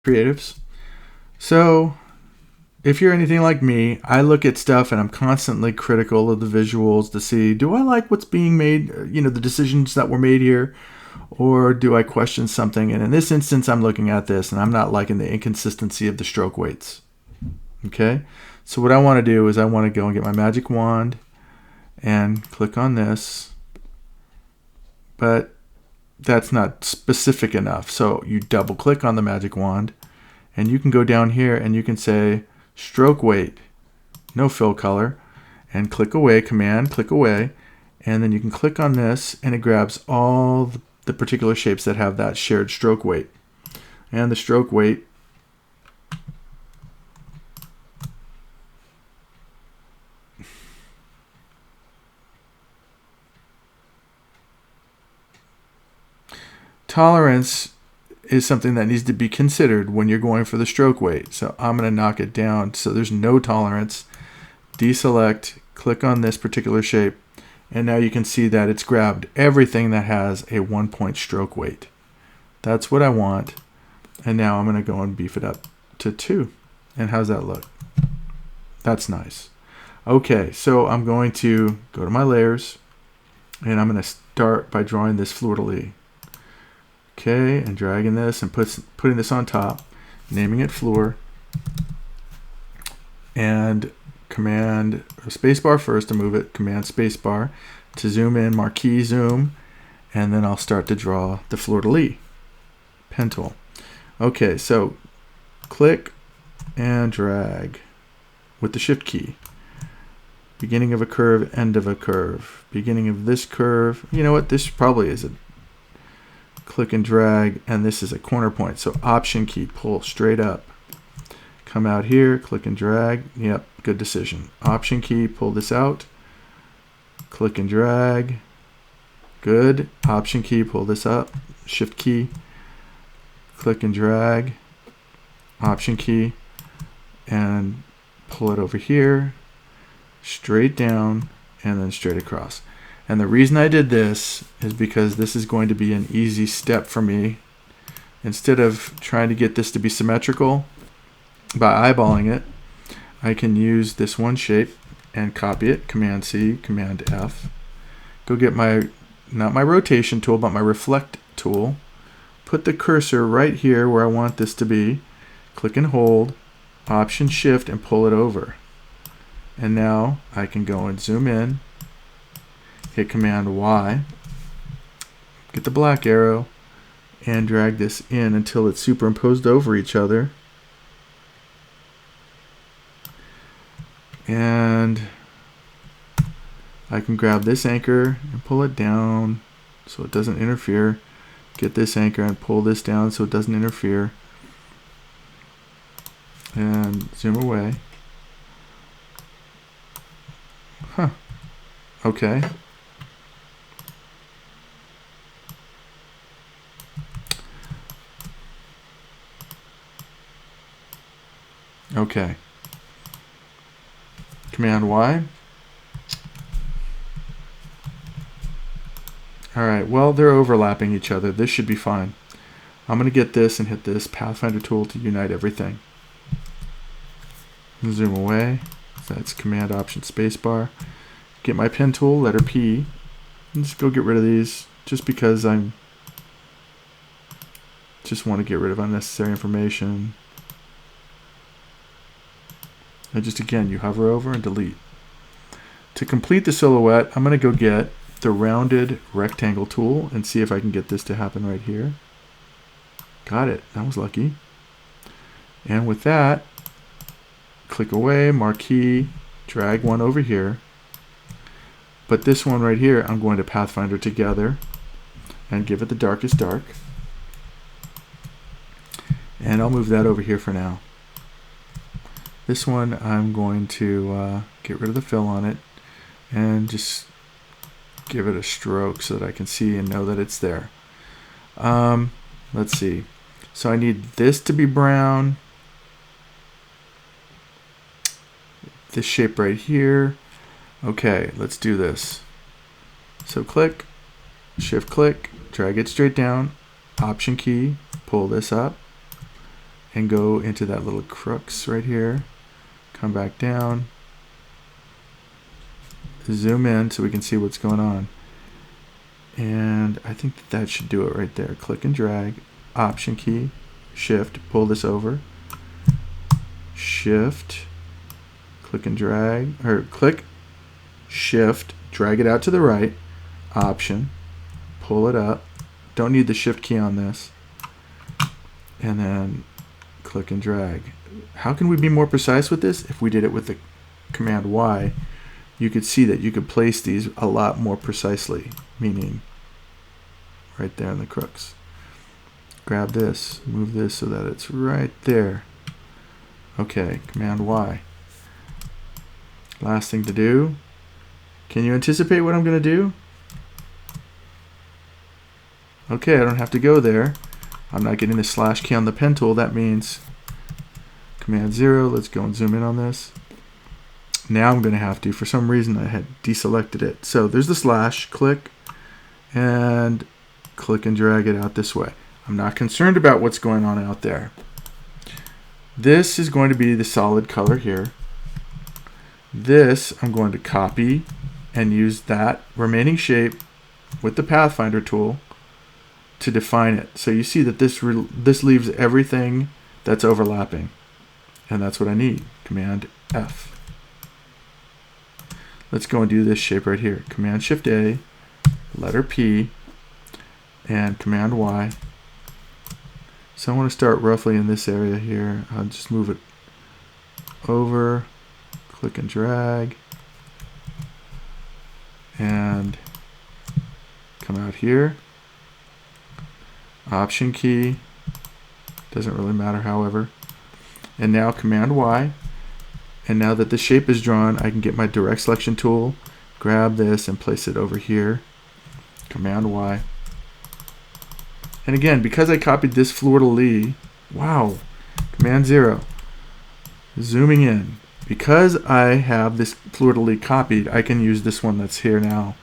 creatives. So if you're anything like me, I look at stuff and I'm constantly critical of the visuals to see, do I like what's being made, the decisions that were made here, or do I question something? And in this instance, I'm looking at this and I'm not liking the inconsistency of the stroke weights. Okay, so what I want to do is I want to go and get my magic wand and click on this, but that's not specific enough. So you double click on the magic wand and you can go down here and you can say stroke weight, no fill color, and click away, command click away, and then you can click on this and it grabs all the particular shapes that have that shared stroke weight. And the stroke weight tolerance is something that needs to be considered when you're going for the stroke weight. So I'm going to knock it down so there's no tolerance. Deselect, click on this particular shape, and now you can see that it's grabbed everything that has a 1 point stroke weight. That's what I want. And now I'm going to go and beef it up to 2. And how's that look? That's nice. Okay, so I'm going to go to my layers, and I'm going to start by drawing this fleur-de-lis. Okay, and dragging this and putting this on top, naming it Fleur, and command spacebar first to move it, command spacebar to zoom in, marquee zoom, and then I'll start to draw the fleur-de-lis pen tool. Okay, so click and drag with the shift key. Beginning of a curve, end of a curve, beginning of this curve. You know what, this probably is a click and drag, and this is a corner point. So option key, pull straight up. Come out here, click and drag. Yep, good decision. Option key, pull this out. Click and drag. Good. Option key, pull this up. Shift key. Click and drag. Option key. And pull it over here. Straight down and then straight across. And the reason I did this is because this is going to be an easy step for me. Instead of trying to get this to be symmetrical by eyeballing it, I can use this one shape and copy it, Command C, Command F. Go get not my rotation tool, but my reflect tool. Put the cursor right here where I want this to be. Click and hold, Option Shift, and pull it over. And now I can go and zoom in. Hit Command Y, get the black arrow, and drag this in until it's superimposed over each other. And I can grab this anchor and pull it down so it doesn't interfere. Get this anchor and pull this down so it doesn't interfere. And zoom away. Huh. Okay. Okay. Command Y. Alright, well, they're overlapping each other. This should be fine. I'm going to get this and hit this Pathfinder tool to unite everything. Zoom away. So that's Command Option Spacebar. Get my pen tool, letter P. And just go get rid of these just because just want to get rid of unnecessary information. And just again, you hover over and delete. To complete the silhouette, I'm going to go get the rounded rectangle tool and see if I can get this to happen right here. Got it. That was lucky. And with that, click away, marquee, drag one over here. But this one right here, I'm going to Pathfinder together and give it the darkest dark. And I'll move that over here for now. This one, I'm going to get rid of the fill on it and just give it a stroke so that I can see and know that it's there. Let's see. So I need this to be brown. This shape right here. Okay, let's do this. So click, shift click, drag it straight down, option key, pull this up, and go into that little crux right here. Come back down. Zoom in so we can see what's going on. And I think that should do it right there. Click and drag, Option key, Shift, pull this over. Shift, click and drag, or click, Shift, drag it out to the right, Option, pull it up. Don't need the Shift key on this. And then click and drag. How can we be more precise with this? If we did it with the Command Y, you could see that you could place these a lot more precisely, meaning right there in the crux. Grab this, move this so that it's right there. Okay, Command Y. Last thing to do. Can you anticipate what I'm going to do? Okay, I don't have to go there. I'm not getting the slash key on the pen tool. That means Command 0. Let's go and zoom in on this. Now I'm going to have to, for some reason I had deselected it. So there's the slash, click, and click and drag it out this way. I'm not concerned about what's going on out there. This is going to be the solid color here. This I'm going to copy and use that remaining shape with the Pathfinder tool to define it. So you see that this leaves everything that's overlapping. And that's what I need. Command F. Let's go and do this shape right here. Command Shift A, letter P, and Command Y. So I want to start roughly in this area here. I'll just move it over, click and drag, and come out here. Option key, doesn't really matter however. And now Command Y. And now that the shape is drawn, I can get my direct selection tool, grab this and place it over here. Command Y. And again, because I copied this fleur-de-lis, wow, Command 0, zooming in. Because I have this fleur-de-lis copied, I can use this one that's here now.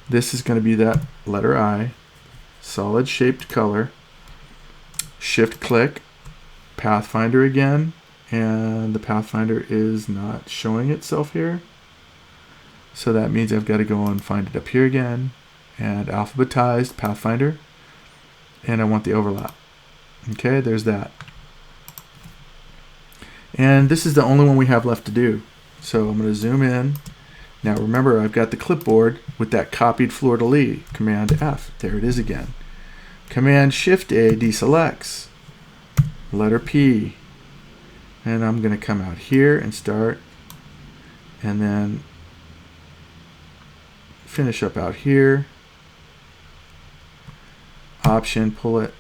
This is going to be that letter I, solid shaped color, Shift click, Pathfinder again, and the Pathfinder is not showing itself here. So that means I've got to go and find it up here again, and alphabetized Pathfinder, and I want the overlap. Okay, there's that. And this is the only one we have left to do. So I'm going to zoom in. Now remember, I've got the clipboard with that copied fleur-de-lis. Command F. There it is again. Command Shift A deselects. Letter P. And I'm going to come out here and start. And then finish up out here. Option, pull it.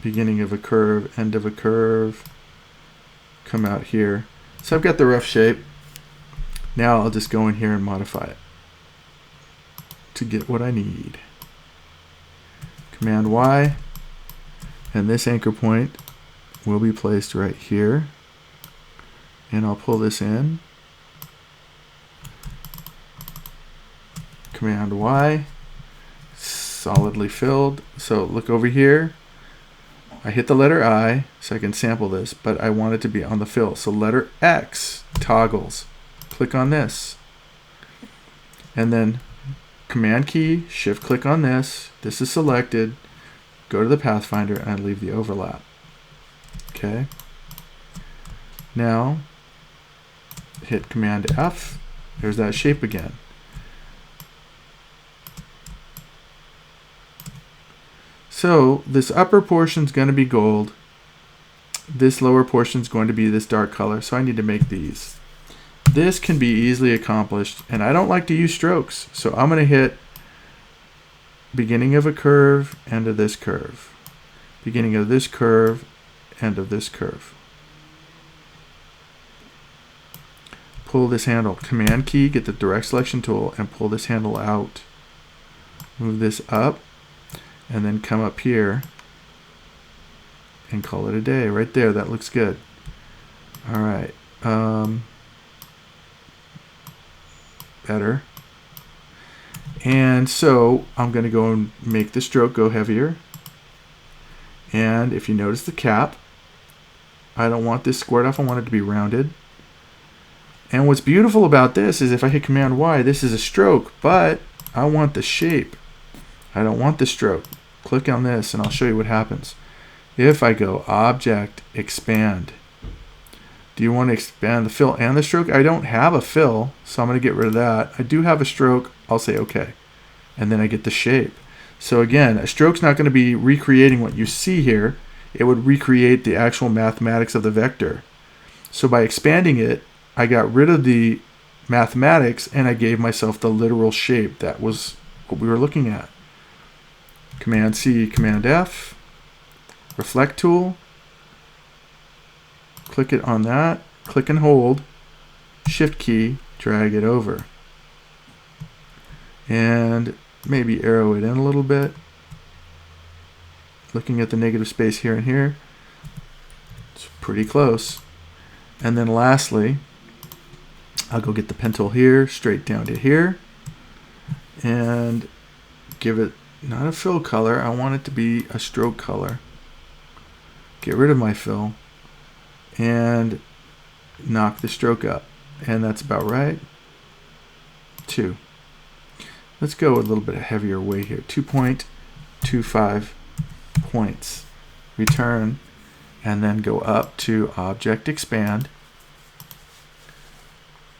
Beginning of a curve, end of a curve. Come out here. So I've got the rough shape. Now I'll just go in here and modify it to get what I need. Command Y, and this anchor point will be placed right here. And I'll pull this in. Command Y, solidly filled. So look over here. I hit the letter I so I can sample this, but I want it to be on the fill. So letter X toggles. Click on this. And then Command key, Shift click on this. This is selected. Go to the Pathfinder and leave the overlap. Okay. Now hit Command F. There's that shape again. So this upper portion is going to be gold. This lower portion is going to be this dark color. So I need to make these. This can be easily accomplished, and I don't like to use strokes. So I'm going to hit beginning of a curve, end of this curve. Beginning of this curve, end of this curve. Pull this handle. Command key, get the direct selection tool, and pull this handle out. Move this up. And then come up here and call it a day. Right there, that looks good. All right. Better. And so I'm going to go and make the stroke go heavier. And if you notice the cap, I don't want this squared off, I want it to be rounded. And what's beautiful about this is if I hit Command Y, this is a stroke, but I want the shape. I don't want the stroke. Click on this and I'll show you what happens. If I go Object, Expand. Do you want to expand the fill and the stroke? I don't have a fill, so I'm going to get rid of that. I do have a stroke. I'll say OK. And then I get the shape. So again, a stroke's not going to be recreating what you see here. It would recreate the actual mathematics of the vector. So by expanding it, I got rid of the mathematics and I gave myself the literal shape. That was what we were looking at. Command C, Command F, Reflect Tool. Click it on that, click and hold, Shift key, drag it over. And maybe arrow it in a little bit. Looking at the negative space here and here, it's pretty close. And then lastly, I'll go get the pen tool here, straight down to here, and give it not a fill color, I want it to be a stroke color. Get rid of my fill and knock the stroke up. And that's about right. 2. Let's go a little bit heavier weight here. 2.25 points. Return, and then go up to Object, Expand.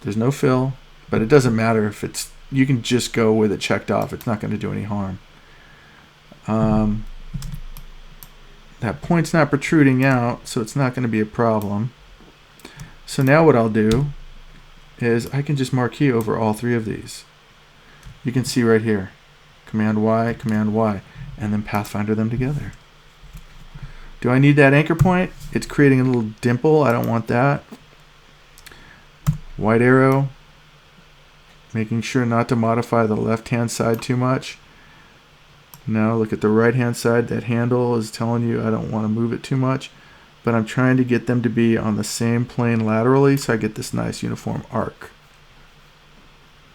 There's no fill, but it doesn't matter if it's, you can just go with it checked off. It's not going to do any harm. That point's not protruding out, so it's not going to be a problem. So now what I'll do is I can just marquee over all 3 of these. You can see right here, Command Y, and then Pathfinder them together. Do I need that anchor point? It's creating a little dimple. I don't want that. White arrow, making sure not to modify the left-hand side too much. Now look at the right-hand side. That handle is telling you I don't want to move it too much, but I'm trying to get them to be on the same plane laterally so I get this nice uniform arc.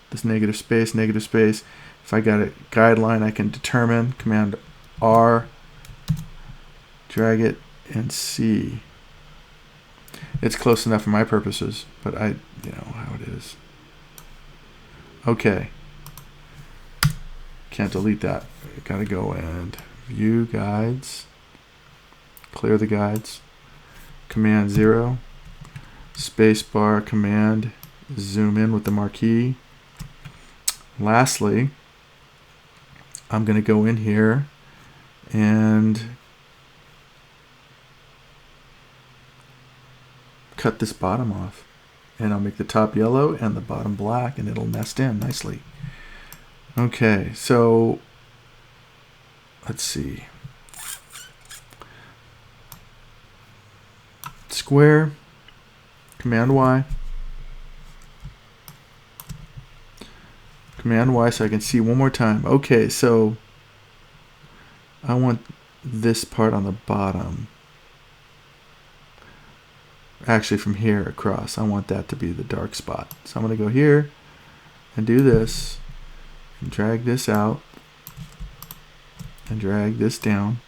This negative space, negative space. If I got a guideline, I can determine. Command R, drag it, and C. It's close enough for my purposes, but you know how it is. Okay. Can't delete that. Gotta go and view guides, clear the guides, Command 0, spacebar, Command, zoom in with the marquee. Lastly, I'm going to go in here and cut this bottom off, and I'll make the top yellow and the bottom black, and it'll nest in nicely. Okay, so let's see. Square, Command Y. Command Y so I can see one more time. Okay, so I want this part on the bottom. Actually, from here across, I want that to be the dark spot. So I'm going to go here and do this, and drag this out, and drag this down,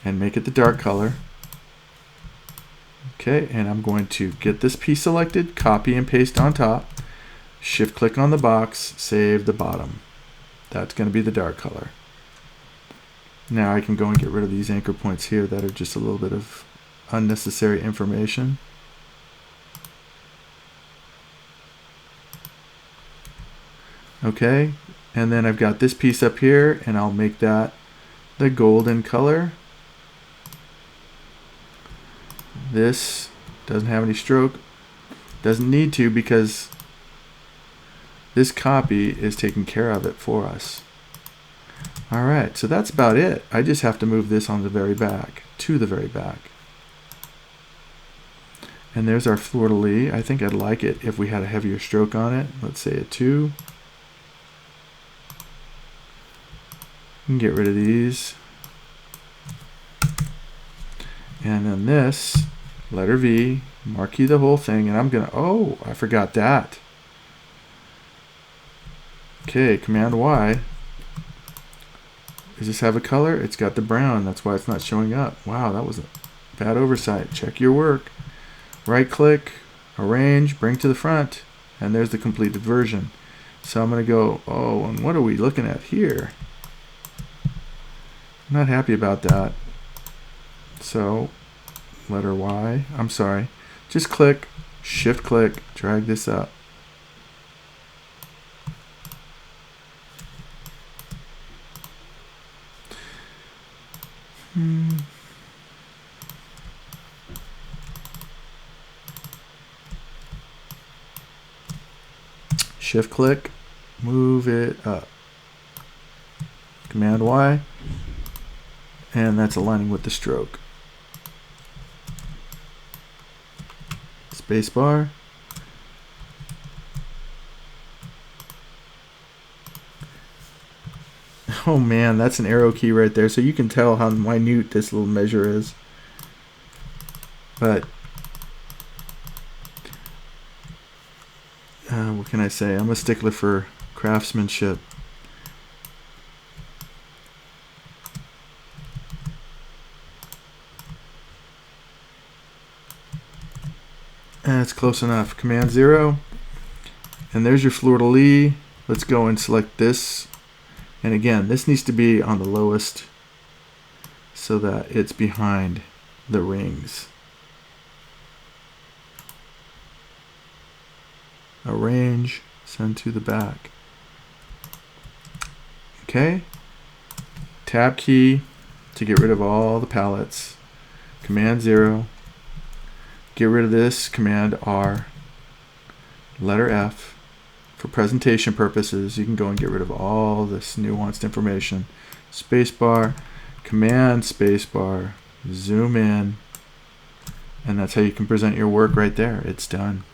and make it the dark color. Okay, and I'm going to get this piece selected, copy and paste on top, shift click on the box, save the bottom. That's going to be the dark color. Now I can go and get rid of these anchor points here that are just a little bit of unnecessary information. Okay, and then I've got this piece up here, and I'll make that the golden color. This doesn't have any stroke. Doesn't need to, because this copy is taking care of it for us. Alright, so that's about it. I just have to move this on the very back, to the very back. And there's our fleur-de-lis. I think I'd like it if we had a heavier stroke on it. Let's say a 2. You can get rid of these. And then this, letter V, marquee the whole thing, and I'm gonna, oh, I forgot that. Okay, Command Y Does this have a color? It's got the brown. That's why it's not showing up. Wow, that was a bad oversight. Check your work. Right click, arrange, bring to the front, and there's the completed version. So I'm going to go, oh, and what are we looking at here? I'm not happy about that. So letter Y, I'm sorry. Just click, shift click, drag this up. Shift click, move it up. Command Y, and that's aligning with the stroke. Space bar. Oh man, that's an arrow key right there, so you can tell how minute this little measure is. But what can I say? I'm a stickler for craftsmanship. And it's close enough. Command 0. And there's your fleur-de-lis. Let's go and select this. And again, this needs to be on the lowest so that it's behind the rings. Arrange, send to the back. Okay. Tab key to get rid of all the palettes. Command 0. Get rid of this. Command R. Letter F. For presentation purposes, you can go and get rid of all this nuanced information. Spacebar, Command Spacebar, zoom in, and that's how you can present your work right there. It's done.